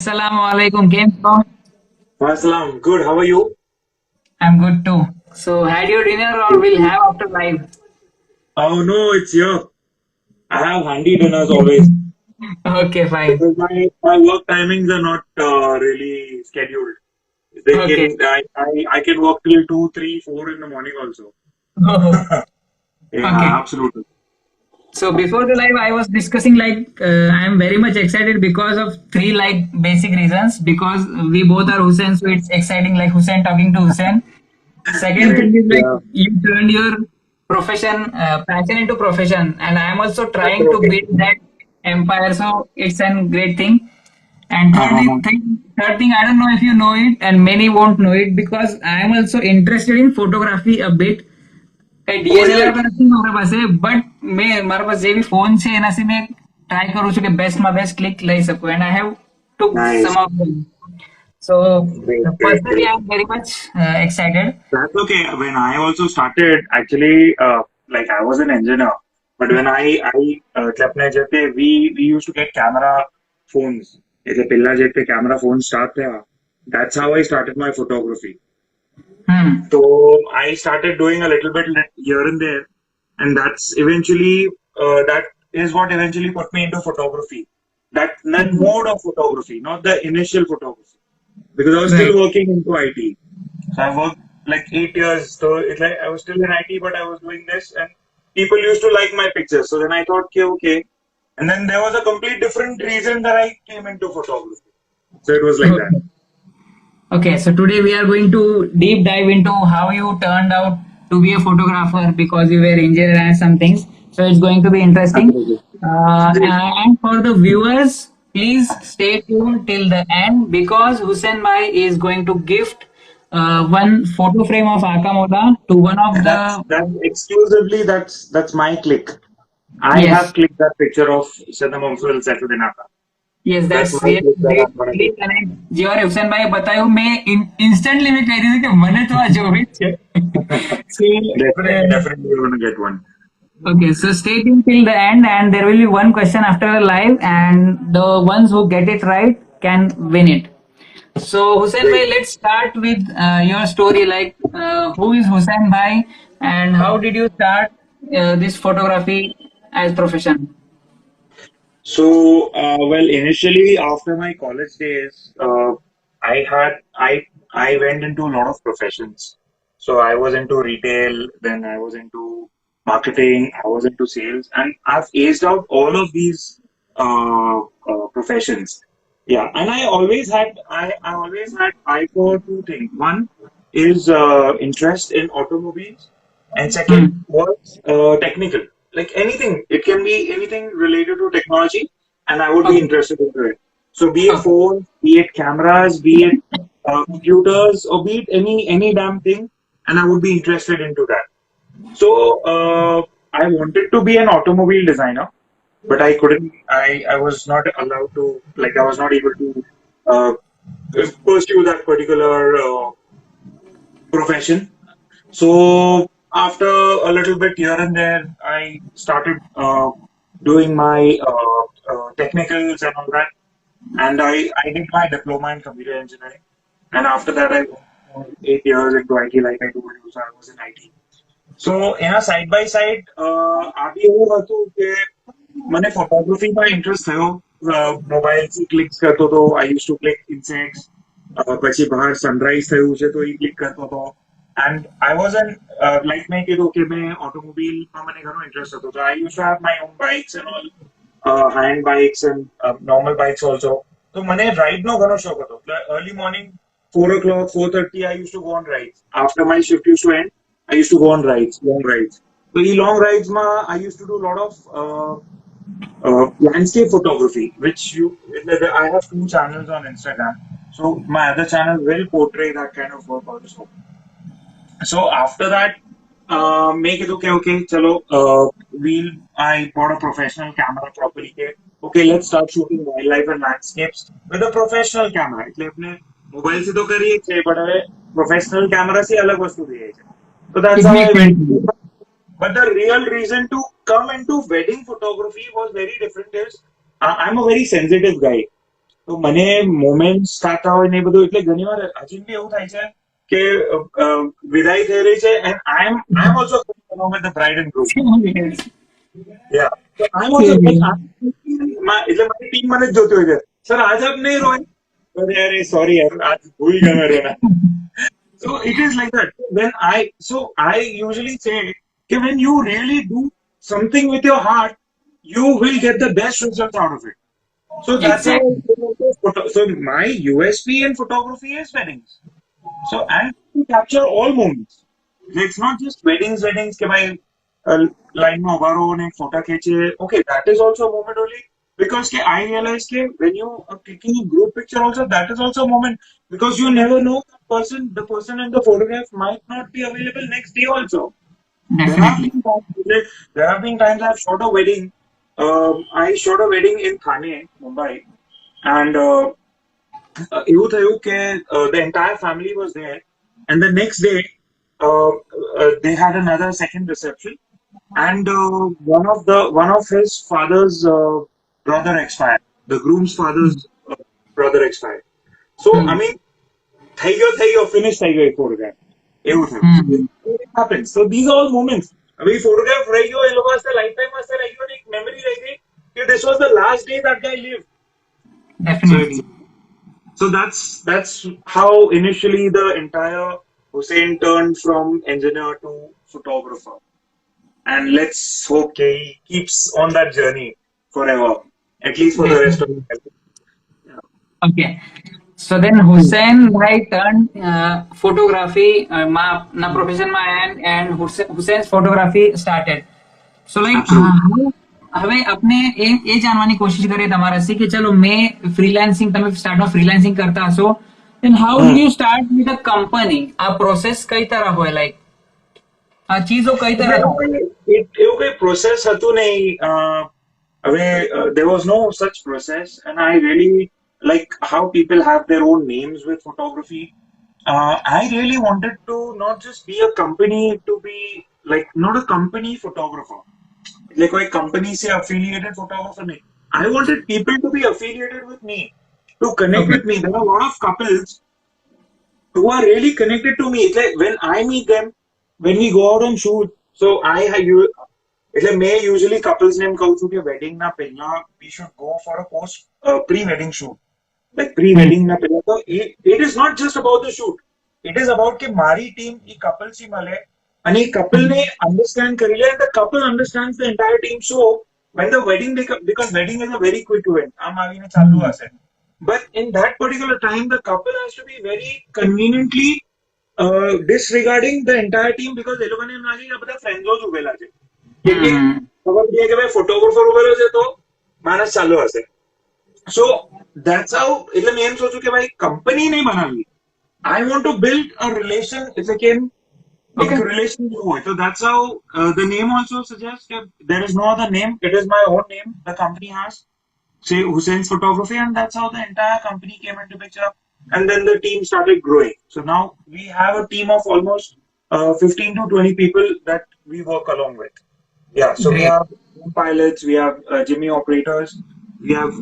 Assalamu alaikum. Came from. Aslam, good. How are you? I'm good too. So, had your dinner or will have after live? Oh no, it's here. I have handy dinners always Okay, fine. because my work timings are not really scheduled. They Okay. can I can work till 2, 3, 4 in the morning also. Oh, Yeah, okay. absolutely. So before the live, I was discussing I'm very much excited because of three basic reasons. Because we both are Hussein, so it's exciting. Like Hussein talking to Hussein. Second Great. thing is like Yeah. you turned your passion into profession, and I am also Okay, trying to okay. build that empire. So it's a great thing. And Uh-huh. third thing, I don't know if you know it, and many won't know it because I am also interested in photography a bit. Oh, is DSLR it? તો નથી મારા પાસે but મેં મારા પાસે જે બી phone છે એનાથી મેં ટ્રાય કરું છું કે બેસ્ટમાં બેસ્ટ ક્લિક લઈ શકું and I have took some Nice. of them. So Great, great, personally great. I'm very much excited. That's okay. When I also started, actually, like I was an engineer, but when I we used to get camera phones. એટલે પેલા જે તે camera phones start થયા. That's how I started my photography. Hmm. So I started doing a little bit here and there, and that is what eventually put me into photography. That mode of photography, not the initial photography, because I was Right. still working into IT. So I worked like 8 years. So it's like I was still in IT, but I was doing this, and people used to like my pictures. So then I thought, okay, okay. And then there was a complete different reason that I came into photography. So it was like that. Okay. Okay, so today we are going to deep dive into how you turned out to be a photographer because you were injured and some things. So it's going to be interesting. Absolutely. And for the viewers, please stay tuned till the end because Hussein Bhai is going to gift one photo frame of Akamoda to one of That's the. that's exclusively that's my click. I have Yes. clicked that picture of Sadamamsul Sefudinaka. Yes, That's that's my really click that great. I'm gonna Great give. connect. જેવારે હુસેનભાઈએ બતાવ્યું મેં instantly મેં કહી દીધું કે મને તો આ જોવી જ છે. So, Definitely, uh, definitely you're gonna get one. okay, so stay tuned till the end, and there will be one question after the live, and the ones who get it right can win it. So, Hussein Great. Bhai, let's start with your story. Who is Hussein Bhai, and how did you start this photography as profession? So, well, initially after my college days, I went into a lot of professions. So I was into retail, then I was into marketing, I was into sales, and I've aced out all of these professions. Yeah, and I always had eye for two things. One is interest in automobiles, and second Hmm. was technical. Like anything, it can be anything related to technology, and I would be Okay. interested into it. So be it Okay. phones, be it cameras, be it computers, or be it any damn thing, and I would be interested into that. So I wanted to be an automobile designer, but I couldn't. I was not allowed to. Like I was not able to uh, pursue that particular profession. So after a little bit here and there, I started doing my technicals and all that, and I did my diploma in computer engineering. And after that, I worked for 8 years into IT, like I told you. So I was in IT. So એના side by side આવી એવું હતું કે મને ફોટોગ્રાફીમાં interest થયો મોબાઈલથી clicks કરતો હતો I use to click insects પછી બહાર સનરાઈઝ થયું છે તો એ ક્લિક કરતો હતો and I was an like મેં કીધું કે મેં ઓટોમોબિલમાં મને ઘણો ઇન્ટરેસ્ટ હતો તો I use to have my own bikes and all hand bikes and normal bikes also. તો મને રાઇડનો ઘણો શોખ હતો એટલે early morning 4 o'clock 4:30 I used to go on rides after my shift used to end. I used to go on rides, long rides. So, these long rides, I used to do a lot of landscape photography, which I have two channels on Instagram. So, my other channel will portray that kind of work also. So, after that, make it okay, okay, chalo, I bought a professional camera properly. Okay, let's start shooting wildlife and landscapes with a professional camera. એટલે આપણે mobile થી તો કરીએ જ છે, but હવે professional camera થી અલગ વસ્તુ જોઈએ છે. So that's how I went. Significantly. But the real reason to come into wedding photography was very different. I'm a very sensitive guy. તો મને મોમેન્ટ્સ થતા હોય ને એ બધું એટલે ઘણી વાર હજી બી એવું થાય છે કે વિદાય થઈ રહી છે and I am also with the bride and groom. Yes. Yeah. So I'm also Same like here. એટલે મારી ટીમ મને જ જોતી હોય છે સર આજ આપ નહીં રોય અરે અરે સોરી યાર આજ ભૂલ ગયો મેં રોના. So it is like that. I usually say that when you really do something with your heart, you will get the best results out of it. So that's how. Exactly. So my USP in photography is weddings. So and to capture all moments. It's not just weddings કે ભાઈ લાઈનમાં ઉભા રહો ને ફોટા ખેંચે. Okay, that is also a moment only because I realize when you are clicking a group picture also that is also a moment because you never know the person in the photograph might not be available next day also. There have Definitely. been times, there have been times I've shot a wedding. I shot a wedding in Thane, Mumbai, and એવું થયું કે the entire family was there and the next day they had another second reception and one of his father's brother expired, the groom's father's brother expired. So I Hmm. mean થઈ ગયો finish થઈ ગયો photograph એવું થયું. So Hmm. it happens. So these are all moments. હવે photograph રહી ગયો એ લોકો વાસ્તે લાઈફ ટાઈમ વાસ્તે રહી ગયો ને એક મેમરી રહી ગઈ કે this was the last day that guy lived. So it's Definitely. so that's how initially the entire Hussein turned from engineer to photographer. And let's hope he keeps on that journey forever, at least for the rest of Definitely. his life. Yeah. Okay. So then Hussein bhai turned photography na profession માં and Hussain's photography started. So like Absolutely. હવે આપણે એ જાણવાની કોશિશ કરીએ તમારાથી કે ચલો મેં ફ્રીલાન્સિંગ તમે સ્ટાર્ટમાં ફ્રીલાન્સિંગ કરતા હશો then how did Hmm. you start with a company આ પ્રોસેસ કઈ तरह હોય like આ ચીજો કઈ तरह થાય એવું કઈ પ્રોસેસ હતું નહીં. હવે there was no such process and I really like how people have their own names with photography. I really wanted to not just be a company to be like not a company photographer. Like कोई company से affiliated photographer नहीं. I wanted people to be affiliated with me, to connect okay with me. There are a lot of couples who are really connected to me. It's like when I meet them, when we go out on shoot, so I have you. એટલે મેં usually couples name કહું છું કે wedding ના પહેલા we should go for a post pre-wedding shoot. Like Hmm. pre-wedding ના પહેલા તો it is not just about the shoot. It is about કે મારી team એ couple થી મળે અને એ couple ને understand કરી લે and the couple understands the entire team. So when the wedding because wedding is a very quick event. આમ આવીને ચાલુ Hmm. હશે. But in that particular time, the couple has to be very conveniently disregarding the entire team because એ લોકોને એમ લાગે કે આ બધા ફ્રેન્ડો જ ઉભેલા છે. કેમ કે Hmm. ખબર પડી કે ભાઈ ફોટોગ્રાફર ઉભેલો છે તો માણસ ચાલુ હશે. So that's how એટલે મેં એમ સોચ્યું કે ભાઈ કંપની નહીં બનાવવી. I want to build a relation. It's like એક okay relation જેવું હોય. So that's how the name also suggests that there is no other name. It is my own name the company has. Say Hussains Photography, and that's how the entire company came into picture. And then the team started growing. So now we have a team of almost 15 to 20 people that we work along with. Yeah, so we great have pilots, we have Jimmy operators, we have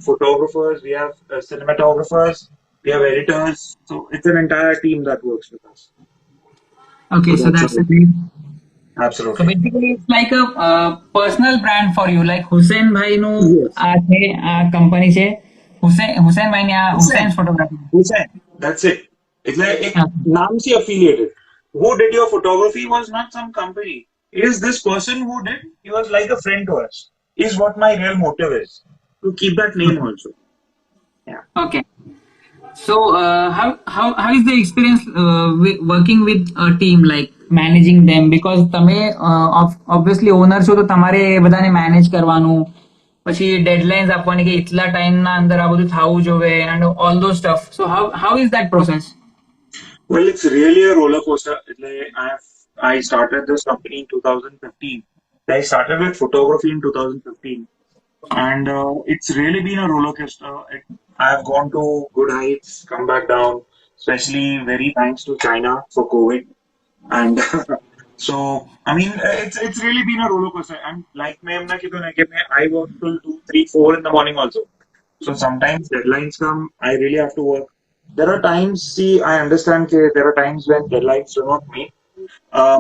photographers, we have cinematographers, we have editors. So it's an entire team that works with us. okay So so that's how that's a great. So absolutely. basically, it's like a personal brand for you. Like Hussein ભાઈ નું Yes. આ company છે હુસેન ભાઈ ની આ હુસેન્સ Hussain. Photography. Hussain. That's it. It's like naam se affiliated. Who did your photography was not some company. It is this person who did. He was like a friend to us. Is what my real motive is to keep that name also. Yeah. Okay. So how is the experience working with a team like managing them because તમે obviously owner છો તો તમારે એ બધાને manage કરવાનું પછી deadlines આપવાની કે એટલા time ના અંદર આ બધું થવું જોવે and all those stuff. So how is that process? Well, it's really a roller coaster. Like I started this company in 2015. I started with photography in 2015, and it's really been a roller coaster. I've gone to good heights, come back down, especially very thanks to China for COVID. And so, I mean, it's really been a roller coaster. And like मैं हमने किधर ना कि मैं I work till 2, 3, 4 in the morning also. So sometimes deadlines come, I really have to work. There are times, see, I understand that there are times when deadlines do not meet.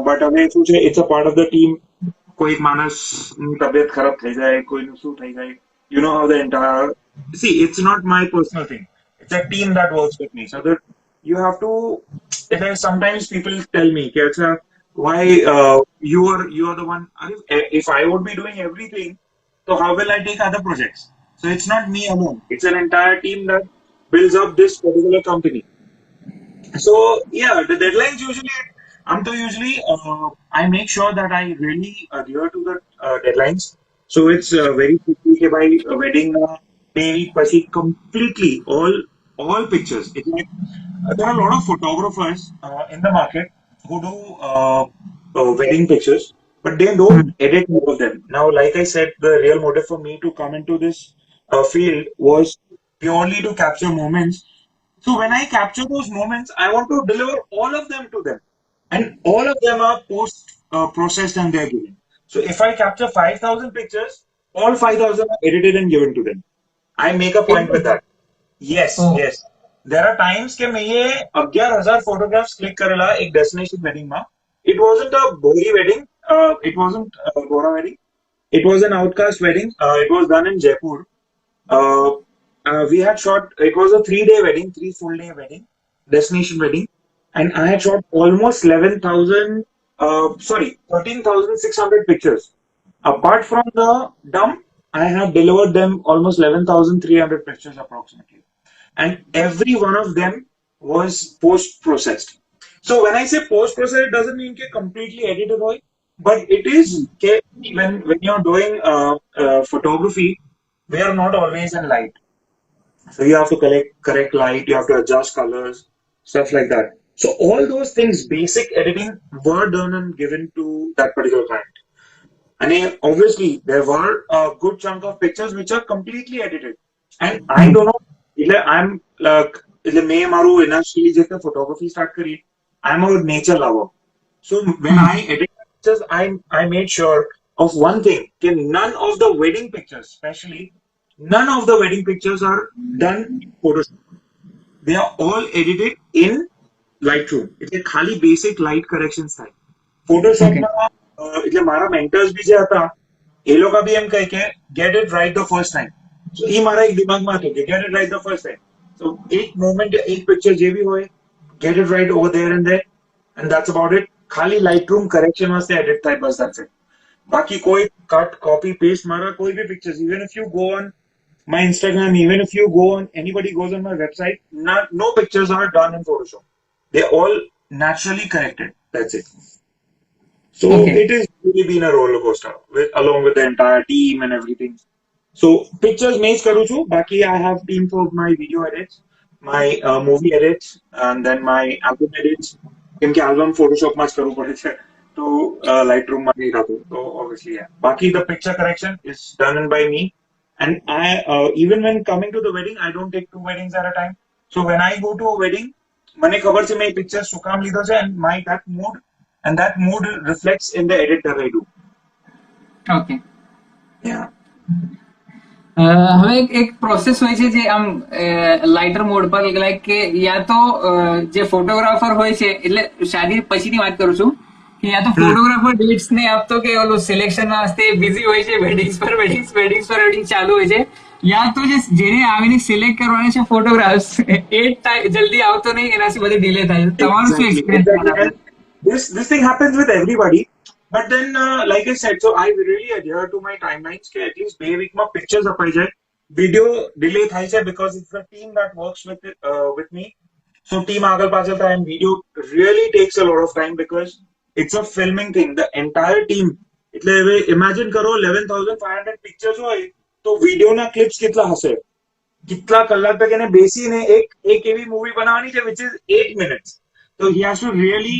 But હવે શું છે, it's a part of the team. કોઈક માણસની તબિયત ખરાબ થઈ જાય, કોઈનું શું થઈ જાય. You know how the entire, see, it's not my personal thing. It's a team that works with me. So that you have to, sometimes people tell me, कि अच्छा, why you are the one, if I would be doing everything, so how will I take other projects? So it's not me alone. It's an entire team that builds up this particular company. So yeah, the deadlines usually, I make sure that I really adhere to the deadlines. So it's very quickly कि भाई wedding day પછી completely all pictures. It's like there are a lot of photographers in the market who do wedding pictures, but they don't edit all of them. Now, like I said, the real motive for me to come into this field was purely to capture moments. So when I capture those moments, I want to deliver all of them to them, and all of them are post processed and they're given. So if I capture 5,000 pictures, all 5,000 are edited and given to them. I make a point with that. Yes, Oh, yes. There are times કે મેં 11,000 photographs click કરેલા એક destination wedding માં. It wasn't a Bohri wedding. It wasn't a Bohra wedding. It was an outcast wedding. It was done in Jaipur. Uh, we had shot, it was a 3 day wedding, 3 full day wedding, destination wedding. And I had shot almost 11,000, sorry, 13,600 pictures. Apart from the dump, I have delivered them almost 11,300 pictures approximately. And every one of them was post processed. So when I say post processed, it doesn't mean ke completely edited, hoy, but it is ke when you're doing photography, we are not always in light. So you have to correct light, you have to adjust colors, stuff like that. So all those things, basic editing, were done and given to that particular client. And obviously, there were a good chunk of pictures which are completely edited. And I don't know, I'm like, મેં મારું initially જે photography start કરી, I'm a nature lover. So when I edit pictures, I made sure of one thing, that none of the wedding pictures, especially, none of the wedding pictures are done in Photoshop. They are all edited in Lightroom. એટલે ખાલી basic light corrections થાય. okay. ફોટોશોપમાં એટલે મારા mentors બી જે હતા એ લોકો બી એમ કહે કે get it right the first time. So એ મારા એક દિમાગમાં હતું કે get it right the first time. So એક moment એક picture જે બી હોય, get it right over there and there, and that's about it. ખાલી Lightroom correction વાસ્તે edit થાય, બસ that's it. બાકી કોઈ cut copy paste મારા કોઈ બી pictures, even if you go on my Instagram, even if you go on, anybody goes on my website, no pictures are done in Photoshop. They're all naturally corrected. That's it. So Okay. it has really been a roller coaster along with the entire team and everything. So pictures મેં જ કરું છું. બાકી I have team for my video edits, my movie edits, and then my album edits. કેમ કે album Photoshop માં જ કરવું પડે છે. તો Lightroom માં નહીં થતું. So obviously, yeah. બાકી the picture correction is done by me. And I, even when coming to the wedding, I don't take two weddings at a time. So when I go to a wedding, મને ખબર છે મેં picture શું કામ લીધો છે, and my that mood reflects in the edit that I do. Okay. Yeah. હવે એક પ્રોસેસ હોય છે જે આમ લાઇટર મોડ પર લાઈક કે યા તો જે ફોટોગ્રાફર હોય છે એટલે શાદી પછીની વાત કરું છું કે યા તો ફોટોગ્રાફર ડેટ્સ ને આપતો કે ઓલું સિલેક્શન વાસ્તે બિઝી હોય છે, વેડિંગ્સ પર વેડિંગ ચાલુ હોય છે, યા તો જે જેને આવીને સિલેક્ટ કરવાના છે ફોટોગ્રાફ્સ એ જલ્દી આવતો નહીં, એનાથી બધું ડિલે થાય. તમારું શું Exactly, exactly. Experience? And this thing happens with everybody. But then, like I said, so I really adhere to my timelines. કે at least 2 week માં pictures અપાઈ જાય. Video delay થાય છે because it's the team that works with me. So team આગળ પાછળ થાય, and video really takes a lot of time because it's a filming thing. The entire team. એટલે હવે imagine કરો 11,500 pictures હોય તો વિડીયોના clips કેટલા હશે? કેટલા કલાક તક એને બેસીને એક એવી મૂવી બનાવવાની છે which is 8 minutes. So he has to really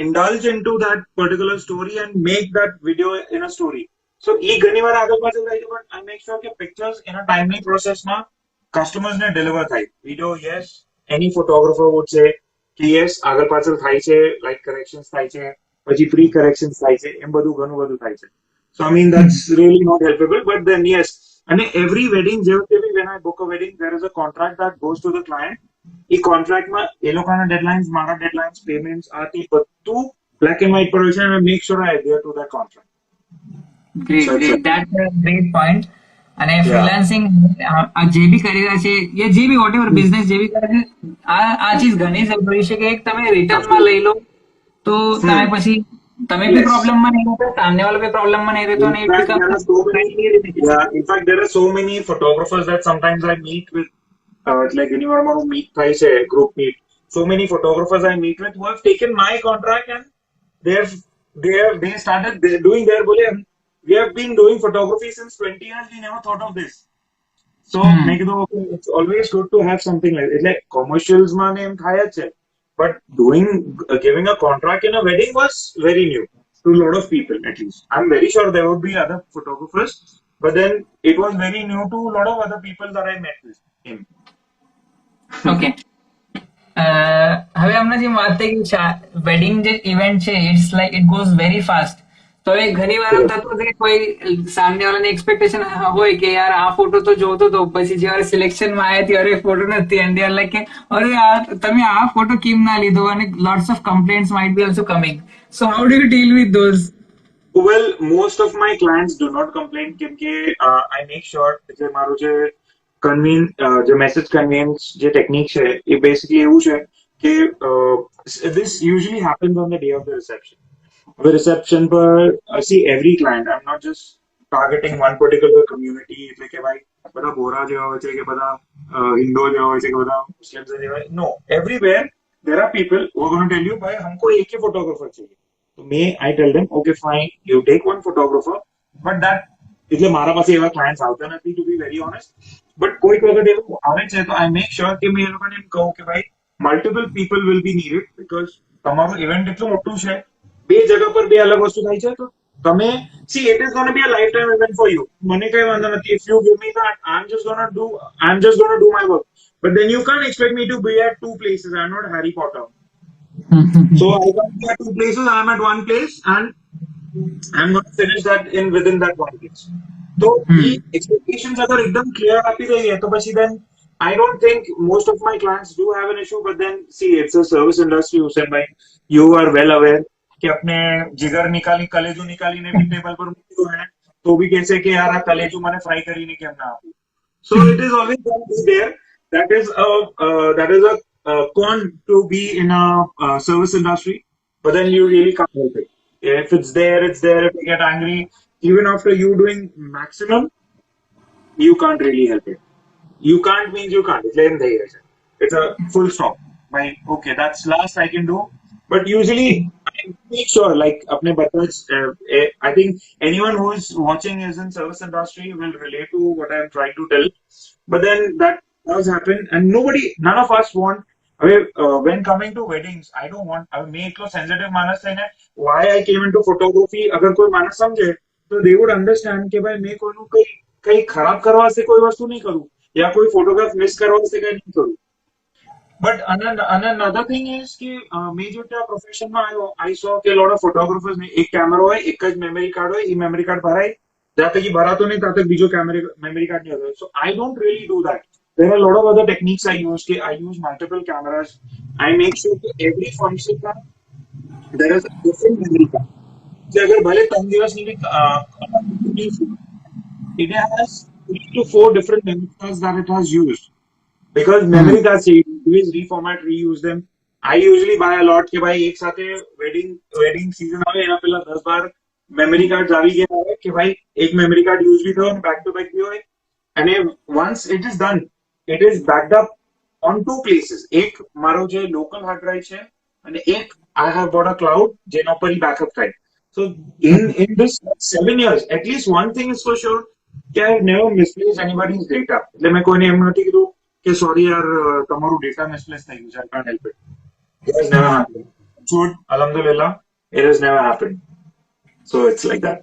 indulge into that particular story and make that video in a story. So એ ઘણી વાર આગળ પાછળ થાય છે, but I make sure કે pictures in a timely process માં customers ને deliver થાય. Video, yes, any photographer would say કે yes, આગળ પાછળ થાય છે, light corrections થાય છે, પછી pre corrections થાય છે, એમ બધું ઘણું બધું થાય છે. So I mean that's really not helpable, but then yes, અને every wedding જે વખતે બી when I book a wedding there is a contract that goes to the client. એ કોન્ટ્રાક્ટમાં એ લોકોના ડેડલાઇન્સ, મારા ડેડલાઇન્સ, પેમેન્ટ્સ, આ તે બધું black and white પર હોય છે and I make sure I adhere to that contract. Great So it's great, like, that's a great point. અને yeah. Freelancing જે બી કરી રહ્યા છે યા જે બી વોટ એવર બિઝનેસ જે બી કરે છે, આ ચીજ ઘણી જરૂરી છે કે એક તમે રિટર્નમાં લઈ લો તો તમે પછી તમે બી Yes. પ્રોબ્લેમમાં નહીં રહેતો, સામને વાળો બી પ્રોબ્લેમમાં નહીં રહેતો, In અને it fact, become there are so many. Yeah, in fact, there are so many photographers that sometimes I meet with. It's like anyone who meet થાય છે, group meet. So many photographers I meet with who have taken my contract and they started doing their bole. We have been doing photography since 20 years. We never thought of this. So make it okay. It's always good to have something like it. Like commercials માં ને એમ થાય જ છે. But giving a contract in a wedding was very new to a lot of people, at least. I'm very sure there would be other photographers, but then it was very new to a lot of other people that I met with him. Okay. હવે હમણાં જે વાત થઈ કે wedding જે event છે it's like it goes very fast. તો એ ઘણી વાર એમ થતું હતું કે કોઈ સામને વાળાની એક્સપેક્ટેશન હોય કે યાર આ ફોટો તો જોતો હતો, પછી જયારે સિલેક્શનમાં આવ્યા ત્યારે ફોટો નથી, એન્ડ દે આર લાઈક કે અરે આ તમે આ ફોટો કેમ ના લીધો, અને lots of complaints might be also coming. So how do you deal with those? Well, most of my clients do not complain કેમકે I make sure જે મારું જે જે મેસેજ કન્વેન્સ જે ટેકનિક છે એ બેસિકલી એવું છે કે this usually happens on the day of the reception. The reception per see every client. I'm not just targeting one particular community. એટલે કે ભાઈ બધા બોરા જેવા હોય છે કે બધા હિન્દુઓ જેવા હોય છે કે બધા મુસ્લિમ્સ જેવા હોય. No, everywhere there are people who are going to tell you ભાઈ हमको एक ही फोटोग्राफर चाहिए. So I tell them okay fine you take one photographer but that એટલે મારા પાસે એવા clients આવતા નથી to be very honest. But કોઈક વખત એવું આવે છે તો I make sure કે મેં એ લોકોને એમ કહું કે ભાઈ multiple people will be needed because તમારું ઇવેન્ટ એટલું મોટું છે, બે જગા પર બે અલગ વસ્તુ થાય છે, તો તમે see it is going to be a lifetime event for you. મને કઈ વાંધો નથી if you give me that I'm just going to do my work, but then you can't expect me to be at two places. I'm not Harry Potter. So I can't be at two places. I'm at one place and I'm going to finish that within that one place. So the expectations अगर एकदम clear आपी रही है तो પછી then I don't think most of my clients do have an issue. But then see it's a service industry. Hussain bhai, you are well aware कि अपने जिगर निकाली कलेजू निकाली ने भी टेबल पर मूक्યું है तो भी कैसे कि यार આ કલેજુ મને ફ્રાય કરીને કેમ ના આપું. So it is always going to be there. That is a con to be in a service industry. But then you really can't help it. If it's there, it's there. If you get angry, even after you doing maximum, you can't really help it. You can't means you can't. It's a full stop. Like, okay, that's last I can do. But usually, I make sure, like, apne batas, I think anyone who is watching is in service industry will relate to what I'm trying to tell. But then that does happen, and none of us want. When coming to weddings, I don't want. I make a sensitive manas है ना. Why I came into photography? अगर कोई मानस समझे, तो they would understand कि भाई मैं कोई कहीं खराब करवा से कोई वस्तु नहीं करूँ या कोई फोटोग्राफ मिस करवा से कहीं नहीं करूँ. But another thing is कि मैं जो त्या प्रोफेशन में आयो, I saw कि lot of photographers ने एक कैमरा હોય, एक જ मेमोरी कार्ड હોય, ये मेमोरी कार्ड भराय, जहाँ तक ये भरा तो नहीं, तहाँ तक बीजो मेमोरी कार्ड नहीं होता. So I don't really do that. There are a lot of other techniques I use. I use multiple cameras. I make sure that every function there is a different memory card. So अगर भले 3 દિવસ ની it has 3 to 4 different memory cards that it has used. Because memory cards you always reformat, reuse them. I usually buy a lot કે ભાઈ એક સાથે wedding season આવે એના પહેલા 10 બાર memory cards આવી ગયા હોય કે ભાઈ એક memory card use भी થયો back to back भी હોય. And once it is done, it is backed up on two places. એક મારો જે local hard drive છે અને એક I have bought a cloud જેના પર backup થાય. So in this 7 years, at least one thing is for sure કે I have never misplaced anybody's data. એટલે મેં કોઈને એમ નથી કીધું કે સોરી યાર તમારું ડેટા મિસપ્લેસ થઈ ગયું છે. I can't help it. It has never happened. Good, alhamdulillah, it has never happened. So it's like that.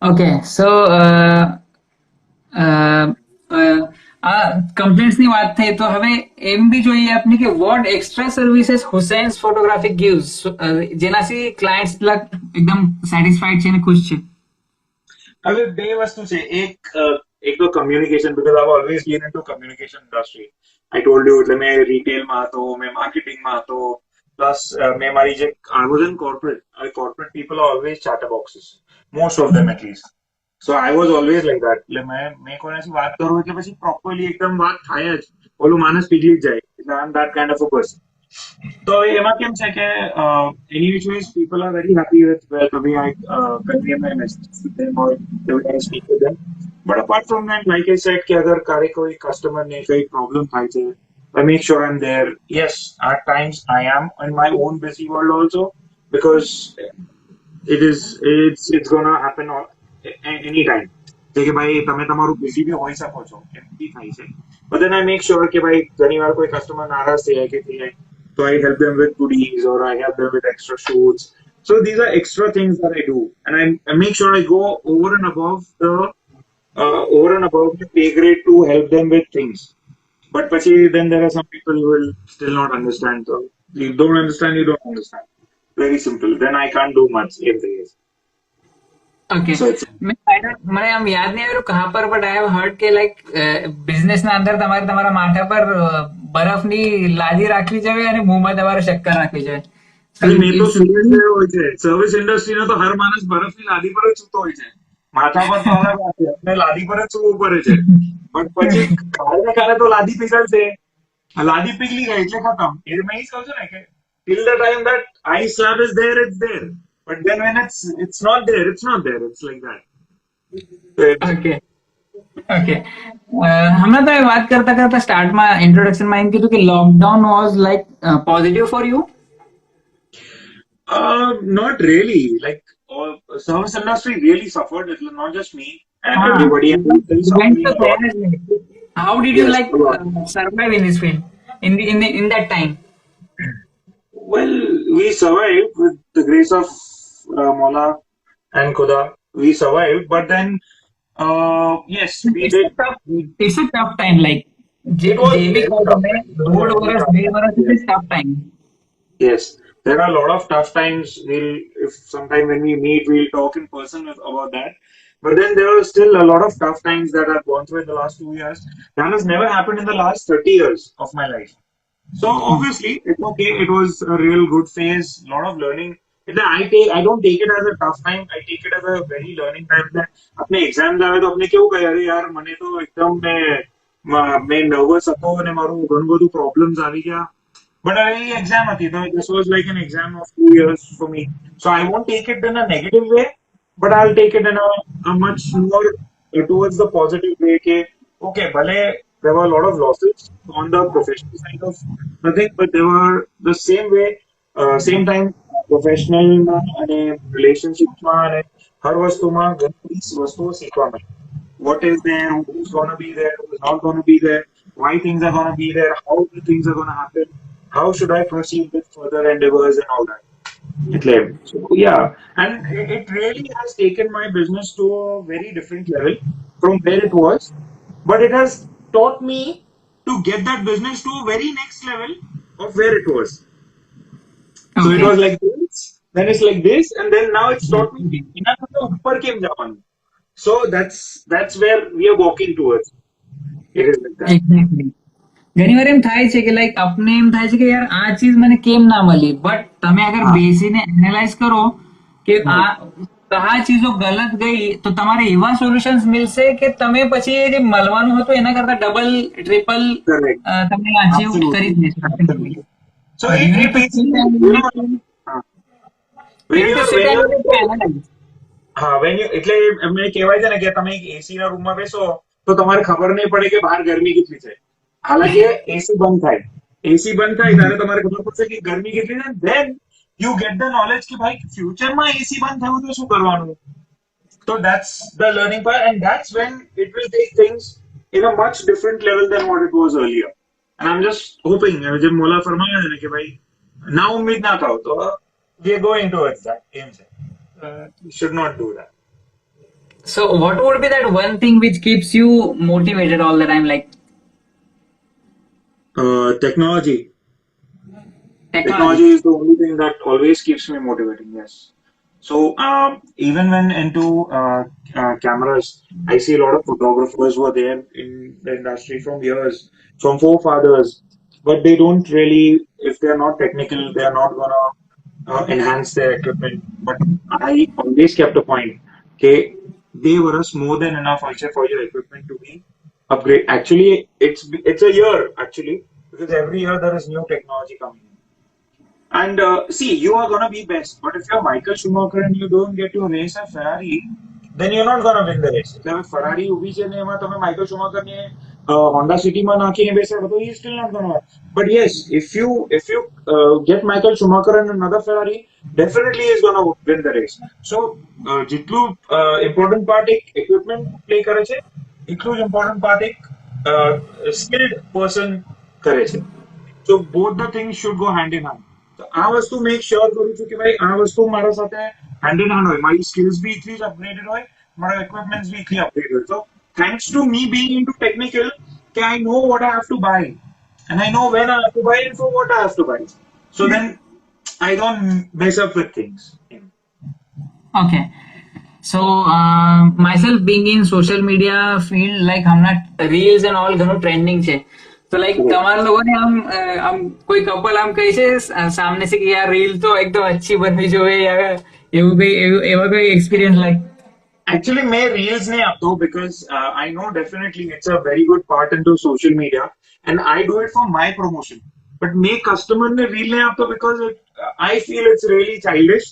Okay, so આ કમ્પ્લેન્ટ્સ ની વાત થઈ તો હવે એમ બી જોઈએ આપણે કે what extra services Hussain's photography gives જેનાથી ક્લાયન્ટ્સ એકદમ સેટિસ્ફાઈડ છે અને ખુશ છે. अगर दे वस्तु से एक तो communication because I always been into communication industry I told you એટલે मैं रिटेल में હતો मैं मार्केटिंग में હતો प्लस मैं મારી જે I was in corporate people are always chatterboxes most of them at least so I was always like that એટલે मैं કોનાથી વાત કરું એટલે પછી પ્રોપરલી એકદમ વાત થાય જ ઓલું માણસ પીગળી જ જાય એટલે આઈ એમ that kind of a person તો હવે એમાં કેમ છે કે any which ways people are very happy with the way I convey my message to them or the way I speak to them. But apart from that, like I said, कि अगर कार्य कोई customer ने कोई problem થાય છે, I make sure I'm there. Yes, at times I am in my own busy world also because it's gonna happen any time. કે ભાઈ તમે તમારું busy બી હોઈ શકો છો એમ બી થાય છે but then I make sure કે ભાઈ ઘણી વાર કોઈ customer નારાજ થઈ જાય કે થઈ જાય so I help them with goodies or I help them with extra shoots. So these are extra things that I do, and I make sure I go over and above the pay grade to help them with things. But pachi, then there are some people who will still not understand. So you don't understand, you don't understand. Very simple. Then I can't do much if there is. Okay So it's મને આમ યાદ નહીં આવ્યું કહાં પર but I have heard કે like business ના અંદર તમારે તમારા માથા પર બરફની લાદી રાખવી જોઈએ અને મોંમાં તમારે શક્કર રાખવી જોઈએ અરે મેં તો સિરિયસ થયો હોય છે સર્વિસ ઇન્ડસ્ટ્રીનો તો હર માણસ બરફની લાદી પર જ સૂતો હોય છે માથા પર તો અલગ વાત છે અને લાદી પર જ સૂવું પડે છે પણ પછી કાલે ને કાલે તો લાદી પીગળશે લાદી પીગળી ગઈ એટલે ખતમ એ મેં જ કહું છું ને કે till the time that ice slab is there it's there but then when it's not there it's like that so it's, okay okay હમણાં તમે વાત કરતા કરતા સ્ટાર્ટમાં ઇન્ટ્રોડક્શનમાં એમ કીધું કે lockdown was like positive for you not really. Like, service industry really suffered. It's not just me and હા everybody. And people Went suffering to a lot. there. How did you Yes, like a lot. survive in this field in that time? Well, we survived with the grace of Mola and Khuda. We survived, but then, yes, we It's a did. tough, it's a tough time. Like It was જેવી very કહો tough. તમે It was દોઢ a very વર્ષ tough બે time. વર્ષ Yes. it's tough time. Yes, there are a lot of tough times. If sometime when we meet, we'll talk in person about that. But then there are still a lot of tough times that I've gone through in the last 2 years. That has never happened in the last 30 years of my life. So obviously, it's okay. It was a real good phase, lot of learning. I don't take it as a tough time. I take it as a very learning time. That अपने exam આવે તો આપણે કેવું કહે અરે યાર મને તો એકદમ મેં નર્વસ હતો અને મારું ઘણું બધું પ્રોબ્લેમ્સ આવી ગયા but I exam હતી. This was like an exam of 2 years for me. So I won't take it in a negative way, but I'll take it in a much more towards the positive way. Okay, भले there were a lot of losses on the professional side of nothing, but they were the same way, same time professional અને relationships અને હર વસ્તુમાં ઘણી બધી વસ્તુઓ શીખવા મળી. What is there, who's going to be there, who's not going to be there, why things are going to be there, how the things are going to happen, how should I proceed with further endeavors and all that. So yeah, and it really has taken my business to a very different level from where it was, but it has taught me to get that business to a very next level of where it was. So it Okay. was like this, then it's like this, and then now it's taught me એના કરતા ઉપર કેમ જવાનું. So that's where we are walking towards. It is like that. Exactly. ઘણી વાર એમ થાય છે કે લાઈક આપને એમ થાય છે કે યાર આ ચીજ મને કેમ ના મળી બટ તમે અગર હા. બેસીને એનાલાઇઝ કરો કે હમ. આ ચીજો ગલત ગઈ તો તમારે એવા સોલ્યુશન્સ મિલશે કે તમે પછી એ જે મળવાનું હતું એના કરતા ડબલ ટ્રિપલ Correct. તમે અચીવ કરી Absolutely. જ દેશો definitely. So But it, you it need to sit basically, and you you know, need to uh, you when need to you're sit when and you you're need to analyze. હા when you એટલે એમને કહેવાય છે ને કે તમે એક એસી ના રૂમમાં બેસો તો તમારે ખબર નહીં પડે કે બહાર ગરમી કેટલી છે હાલાકી એસી બંધ થાય એસી બંધ થાય ત્યારે તમારે ખબર પડશે કે ગરમી કેટલી છે then you get the knowledge કે ભાઈ ફ્યુચરમાં એસી બંધ થયું તો શું કરવાનું. So that's the learning part, and that's when it will take things in a much different level than what it was earlier. And I'm just hoping, जब मोला फरमाया है ना कि भाई ना उम्मीद ना खाओ तो we are going towards that aim से. You should not do that. So what would be that one thing which keeps you motivated all the time, like Technology. technology? Technology is the only thing that always keeps me motivating. Yes. So even when into cameras, I see a lot of photographers who are there in the industry from years, from forefathers, but they don't really, if they are not technical, they are not gonna enhance their equipment. But I always kept a point. Okay, they were us more than enough also for your equipment to be upgrade. Actually, it's a year actually, because every year there is new technology coming in. And see, you are gonna be best. But if you're Michael Schumacher and you don't get to race a Ferrari, then you're not gonna win the race. એટલે હવે ફરારી ઊભી છે ને એમાં તમે Michael શુમાકરને Honda સિટીમાં નાખીને બેસાડો તો he is still not gonna win. But yes, if you get Michael Schumacher and another Ferrari, definitely he is gonna win the race. So જેટલું important part એક equipment play કરે છે, એટલું જ important part એક skilled person કરે છે. So both the things should go hand in hand. તો આ વસ્તુ મેક શ્યોર કરું છું કે ભાઈ આ વસ્તુ મારા સાથે હેન્ડ ઇન હેન્ડ હોય, મારી સ્કિલ્સ બી એટલી જ અપગ્રેડેડ હોય, મારા ઇક્વિપમેન્ટ્સ બી એટલી અપગ્રેડેડ હોય. So thanks to me being into technical, કે I know what I have to buy and I know when I have to buy and for what I have to buy. So then I don't mess up with things. Okay. So myself being in social media field, like હમણાં reels and all ઘણું trending છે. તો like તમારા લોકોને આમ કોઈ couple આમ કહે છે સામને से कि यार રીલ તો એકદમ अच्छी बनવી જોઈએ યાર, એવું કઈ એવા કોઈ એક્સપિરિયન્સ લાઈક? Actually, मैं reels नहीं आता हूँ because I know definitely it's a very good part into social media and I do it for my promotion. But मैं customer ने reel नहीं आता because I feel it's really childish.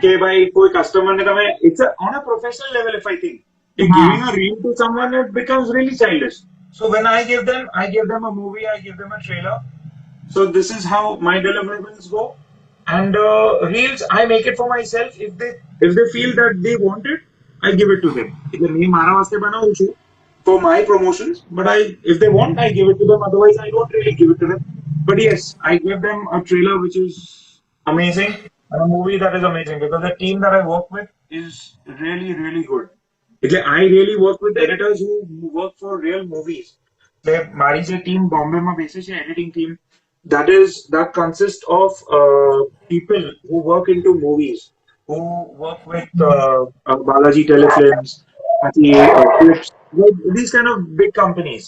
कि भाई कोई customer ने तुम्हें, it's on a professional level if I think. If giving a reel to someone, it becomes really childish. So when I give them a movie, I give them a trailer. So this is how my deliverables go. And reels, I make it for myself. If they feel that they want it, I give it to them. એટલે મેં મારા વાસ્તે બનાવું છું for my promotions, but if they want, I give it to them. Otherwise, I don't really give it to them. But yes, I give them a trailer which is amazing and a movie that is amazing because the team that I work with is really, really good. એટલે I really work with editors who work for real movies. મારી જે team બોમ્બેમાં બેસે છે, editing team, that consists of people who work into movies, who work with Balaji Telefilms, Clips, these kind of big companies.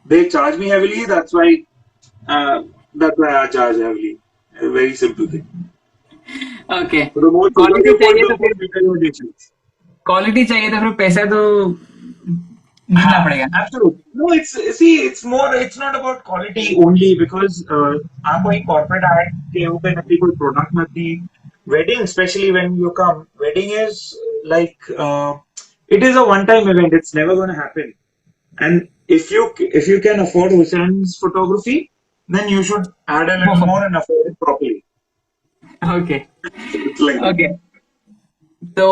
They charge me heavily. That's why I charge heavily. A very simple thing. Okay. So the more quality चाहिए तो फिर bigger your auditions. Quality चाहिए तो फिर पैसा तो देना पड़ेगा. Absolutely. No, it's not about quality only because આ કોઈ corporate ad કે એવું કઈ નથી, કોઈ product નથી. Wedding, especially when you come, wedding is like it is a one-time event. It's never going to happen. And if you can afford Hussains Photography, then you should add a little more and afford it properly. Okay. It's like that. Okay. તો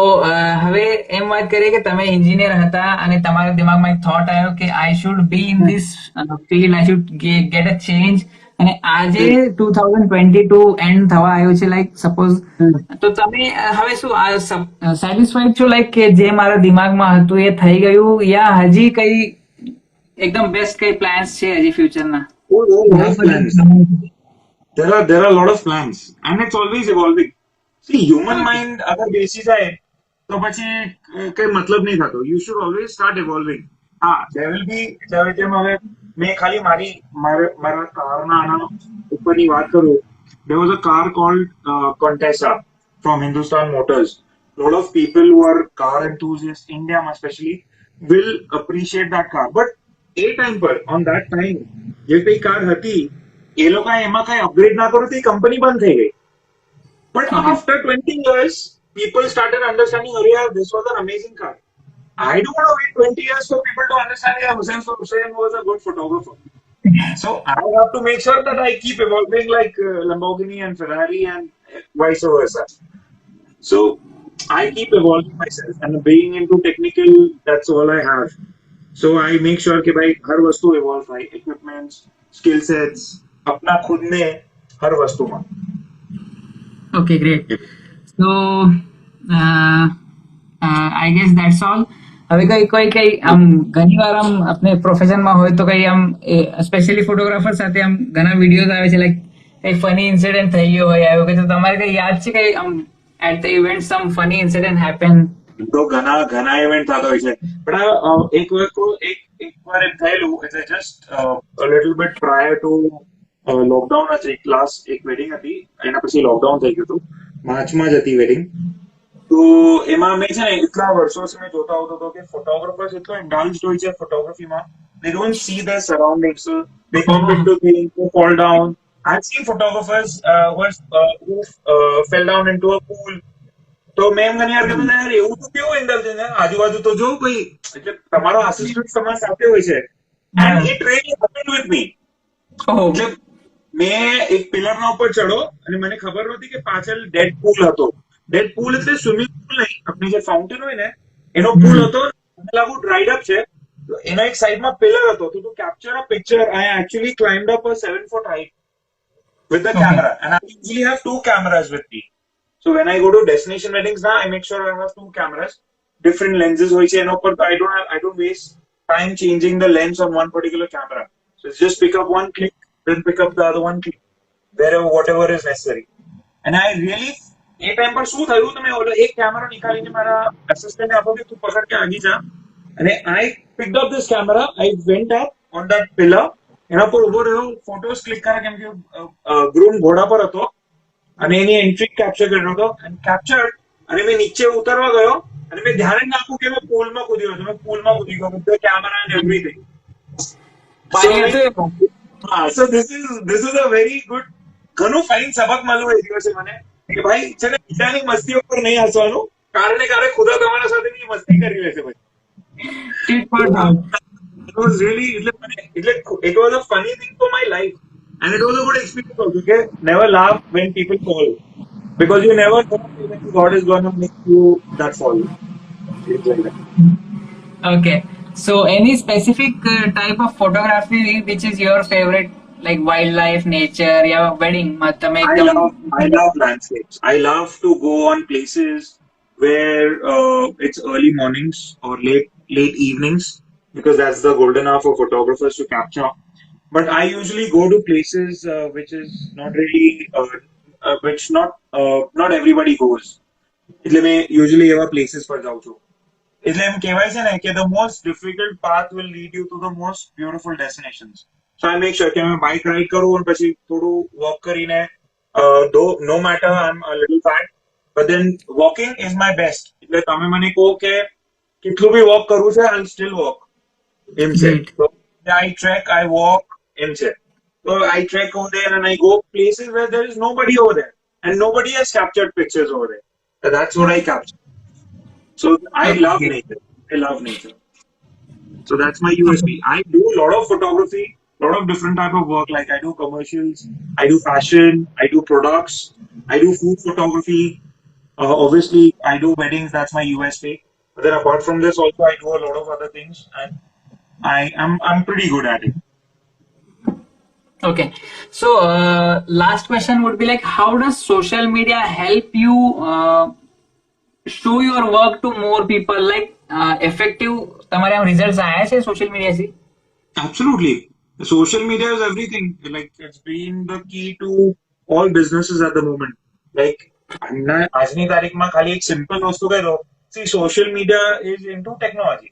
હવે એમ વાત કરીએ કે તમે engineer હતા અને તમારા દિમાગમાં એક થોટ આવ્યો કે I should be in this field, I should get a change, અને આજે 2022 એન્ડ થવા આવ્યો છે લાઈક સપોઝ, તો તમે હવે શું સેટિસ્ફાઈડ છો લાઈક કે જે મારા દિમાગમાં હતું એ થઈ ગયું, યા હજી કઈ એકદમ બેસ્ટ કઈ પ્લાન્સ છે હજી ફ્યુચરના? There are a lot of plans and it's always evolving. See, human mind अगर बेसी जाए तो પછી કઈ મતલબ નહીં થતો. You should always start evolving. There will be, જેમ હવે મેં ખાલી મારા કારના આના ઉપરની વાત કરું. There was a car called Contessa from Hindustan Motors. A lot of people who are car enthusiasts, India especially, will appreciate that car. But A time પર, on that time, જે કઈ કાર હતી એ લોકોએ એમાં કઈ અપગ્રેડ ના કર્યું તો એ કંપની બંધ થઈ ગઈ. But after 20 years, people started understanding, oh yeah, this was an amazing car. I don't want to wait 20 years for people to understand, yeah, Hussain was a good photographer. So I have to make sure that I keep evolving like Lamborghini and Ferrari and vice versa. So I keep evolving myself and being into technical, that's all I have. So I make sure कि भाई हर वस्तु evolve भाई, equipments, skill sets, अपना खुद ने हर वस्तु में. Okay, great. So I guess that's all. હવે કઈ આમ ઘણી વાર આમ આપણે પ્રોફેશનમાં હોય તો કઈ આમ સ્પેશિયલી ફોટોગ્રાફર સાથે આમ ઘણા વિડીયોઝ આવે છે લાઈક કઈ ફની ઇન્સિડન્ટ થઈ ગયો હોય આવ્યો કે તો તમારે કઈ યાદ છે કઈ આમ at the event some funny incident happened? તો ઘણા ઇવેન્ટ થતા હોય છે પણ એક વસ્તુ એક વાર એમ થયેલું એટલે just little bit prior to lockdown જ એક લાસ્ટ એક વેડિંગ હતી એના પછી લોકડાઉન થઈ ગયું હતું માર્ચમાં જ હતી વેડિંગ તો એમાં મેં છે ને એટલા વર્ષોથી મેં જોતા આવતો હતો કે ફોટોગ્રાફર્સ એટલો ઇન્ડલ્જ્ડ હોય છે ફોટોગ્રાફીમાં they don't see their surroundings so they bump into things they fall down I've seen photographers who fell down into a pool તો મેં એમ ઘણી વાર કીધું યાર એવું તો કેવું ઇન્ડલ્જન્સ છે આજુબાજુ તો જોવું ભાઈ એટલે તમારો આસિસ્ટન્ટ તમારી સાથે હોય છે and it really happened with me એટલે મેં એક પિલરના ઉપર ચડો અને મને ખબર નહોતી કે પાછળ ડેડ પૂલ હતો ડેડ પૂલ એટલે સ્વિમિંગ પૂલ નહીં આપણે જે ફાઉન્ટેન હોય ને એનો પૂલ હતો મને લાગુ ડ્રાઈડ અપ છે તો એના એક સાઈડમાં પિલર હતો તો two capture a picture I actually climbed up a 7 foot height with the camera and I usually have two cameras with me. So when I go to destination weddings now, I make sure I have two cameras, different lenses. I don't waste time changing the lens on one particular camera. So it's just pick up one click, then pick up the other one click, wherever whatever is necessary. And I really A time પર શું થયું તમે એક camera નીકાળીને મારા અસિસ્ટન્ટને આપો કે તું પકડ કે આગી જા અને I picked up this camera, I went up on that pillar એના પર ઉભો રહ્યો ફોટોસ ક્લિક કર્યા કેમ કે ગ્રૂમ ઘોડા પર હતો અને એની એન્ટ્રી કેપ્ચર કર્યો હતો અને કેપ્ચર અને મેં નીચે ઉતરવા ગયો અને મેં ધ્યાન જ નાખું કે મેં પૂલમાં કૂદી ગયો મેં પૂલમાં કૂદી ગયો with the camera and everything so this is a very good ઘણું ફાઇન સબક મળ્યું એ દિવસે મને કે ભાઈ છે ને બીજાની મસ્તીઓ પર નહીં હસવાનું કારણે ખુદા તમારા સાથે મસ્તી કરી લેશે પછી it was really it was a funny thing for my life and it was a good experience also okay never laugh when people fall because you never know when God is going to make you that fall it's like that. Okay, so any specific type of photography which is your favorite, like wildlife, nature, yeah, wedding? I love landscapes. I love to go on places where it's early mornings or late evenings because that's the golden hour for photographers to capture. But I usually go to places which is not really, which not everybody goes. એટલે મેં usually એવા places પર જાઉં છું એટલે એમ કહેવાય છે ને કે the most difficult path will lead you to the most beautiful destinations. So I make sure કે मैं બાઇક રાઇડ કરું અને પછી થોડું વોક કરીને though no matter I'm a little fat but then walking is my best એટલે તમે મને કહો કે કેટલું બી વોક કરવું છે I'll still walk એમ છે so I trek I walk એમ છે so I trek over there and I go places where there is nobody over there and nobody has captured pictures over there so that's what I capture so I love nature so that's my USP I do a lot of photography lot of different type of work like I do commercials I do fashion I do products I do food photography obviously I do weddings that's my USP but then apart from this also I do a lot of other things and I'm pretty good at it. Okay, so last question would be like, how does social media help you show your work to more people? Like effective તમારે આમ results આયા છે social media થી? Absolutely. Social media is everything. Like it's been the key to all businesses at the moment. Like આજની તારીખમાં ખાલી એક simple વસ્તુ કહી દો see social media is into technology.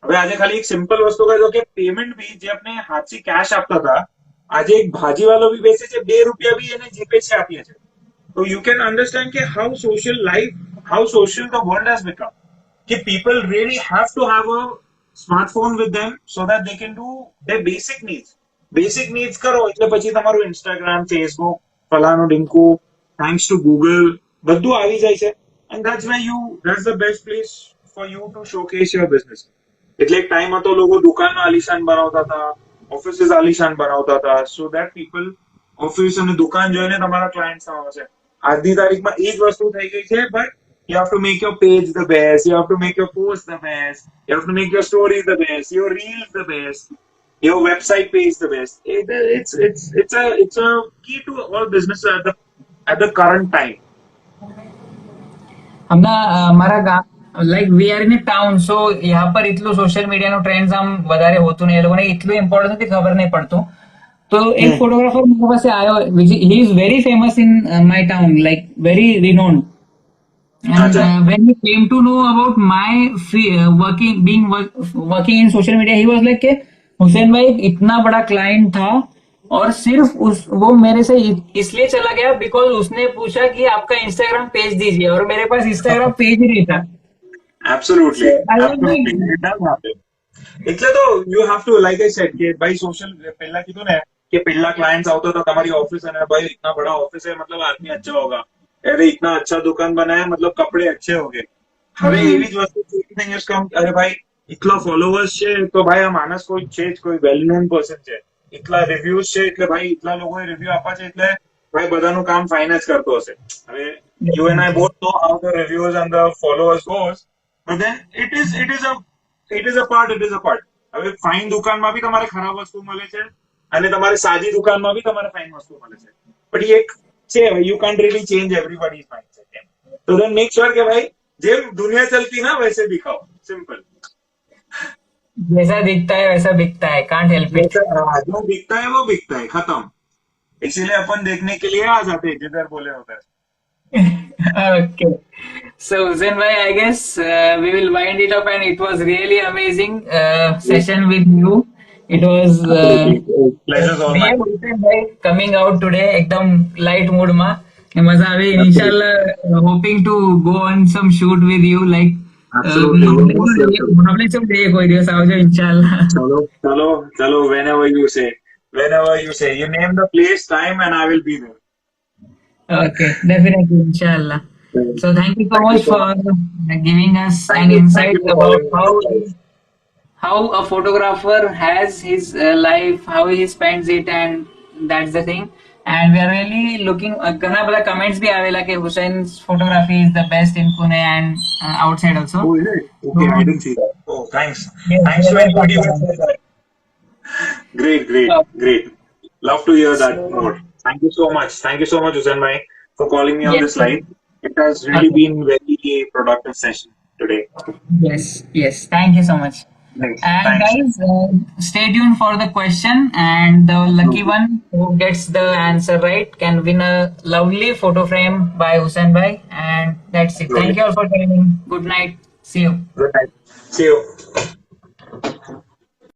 હવે આજે ખાલી એક સિમ્પલ વસ્તુ કહી દો કે પેમેન્ટ બી જે આપણે હાથથી કેશ આપતા હતા આજે એક ભાજીવાળો બી બેસે છે ₹2 બી એને જીપે છે આપીએ છે તો you can understand કે how social the world has become કે people really have to have a smartphone with them so that they can do their basic needs કરો એટલે પછી તમારું Instagram Facebook ફલાણું ઢીંકું thanks to Google બધું આવી જાય છે and that's the best place for you to showcase your business એટલે એક ટાઈમ હતો લોકો દુકાનનો આલિશાન બનાવતા હતા ઓફિસીસ આલિશાન બનાવતા હતા so that people ઓફિસ અને દુકાન જોઈને તમારા ક્લાયન્ટ્સ આવશે આજની તારીખમાં એ જ વસ્તુ થઈ ગઈ છે but you have to make your page the best you have to make your post the best you have to make your stories the best your reels the best your website page the best it's a key to all businesses at the current time હમણાં મારા ગામ like we are in a town so यहाँ पर એટલું social મીડિયાનું trend આમ વધારે હોતું નહીં એ લોકોને એટલું ઇમ્પોર્ટન્સ નથી ખબર નહીં પડતું તો એક ફોટોગ્રાફર મારા પાસે આવ્યો he is very famous in my town like very renowned And अच्छा. when he came to know about my working in social media, he was like कि हुसैन भाई एक इतना बड़ा क्लाइंट था और सिर्फ उस वो मेरे से इसलिए चला गया बिकॉज उसने पूछा कि आपका इंस्टाग्राम पेज दीजिए और मेरे पास इंस्टाग्राम पेज ही नहीं था. Absolutely, So I was absolutely. like, It does happen. એટલે તો you have to like I said કે ભાઈ સોશિયલ પહેલા કીધું ને કે પહેલા ક્લાયंट्स આવતો તો તમારી ऑफिस અને भाई इतना बड़ा ऑफिस है मतलब आदमी अच्छा होगा अरे इतना अच्छा दुकान बनाया मतलब कपड़े अच्छे होंगे હવે એવી જ વસ્તુ थिंग इज कम अरे भाई इतना फॉलोवर्स છે તો ભાઈ આ માણસ કોઈ છે જ કોઈ વેલ નોન પર્સન છે એટલા રિવ્યુઝ છે એટલે ભાઈ એટલા લોકોએ રિવ્યુ આપવા છે એટલે ભાઈ બધાનું કામ ફાઇન જ કરતો હશે હવે you and I both know how the reviews and the followers goes but then it is a part હવે ફાઇન દુકાનમાં બી તમારે ખરાબ વસ્તુ મળે છે અને તમારે સાદી દુકાનમાં બી તમારે ફાઇન વસ્તુ મળે છે બટ એ એક છે you can't really change everybody's mindset तो देन मेक श्योर कि भाई जेम दुनिया चलती ना वैसे दिखाओ सिंपल जैसा दिखता है वैसा बिकता है, कांट हेल्प इट. जैसा जो बिकता है वो बिकता है खत्म इसीलिए अपन देखने के लिए आ जाते हैं जिधर बोले होता है Okay. So Hussein bhai, I guess we will wind it up, and it was really amazing session with you. It was pleasure all real mine Hussein bhai coming out today एकदम light mood માં. મજા આવી. Inshallah, hoping to go on some shoot with you. Like absolutely most welcome Mahabaleshwar જઈએ કોઈ દિવસ આવજો inshallah. चलो चलो चलो whenever you say you name the place time and I will be there Okay, definitely, inshallah. So thank you so thank you much so for much giving us an thank insight you for about calling me on this live how a photographer has his life, how he spends it, and that's the thing. And we are really looking. घना बड़ा comments भी आवेला कि Hussain's photography is the best in Pune and outside also. oh is it okay So I didn't see that oh thanks yes, thanks to there were anybody some who said comments. that great great Uh, great love to hear that so more thank you so much Hussain bhai for calling me on yes, this live it has really okay. been very productive session today Yes, yes. Thank you so much. thanks And thanks guys, stay tuned for the question, and the lucky one who gets the answer right can win a lovely photo frame by Hussein Bhai. And that's it. Thank you all for joining. Good night. See you. good night see you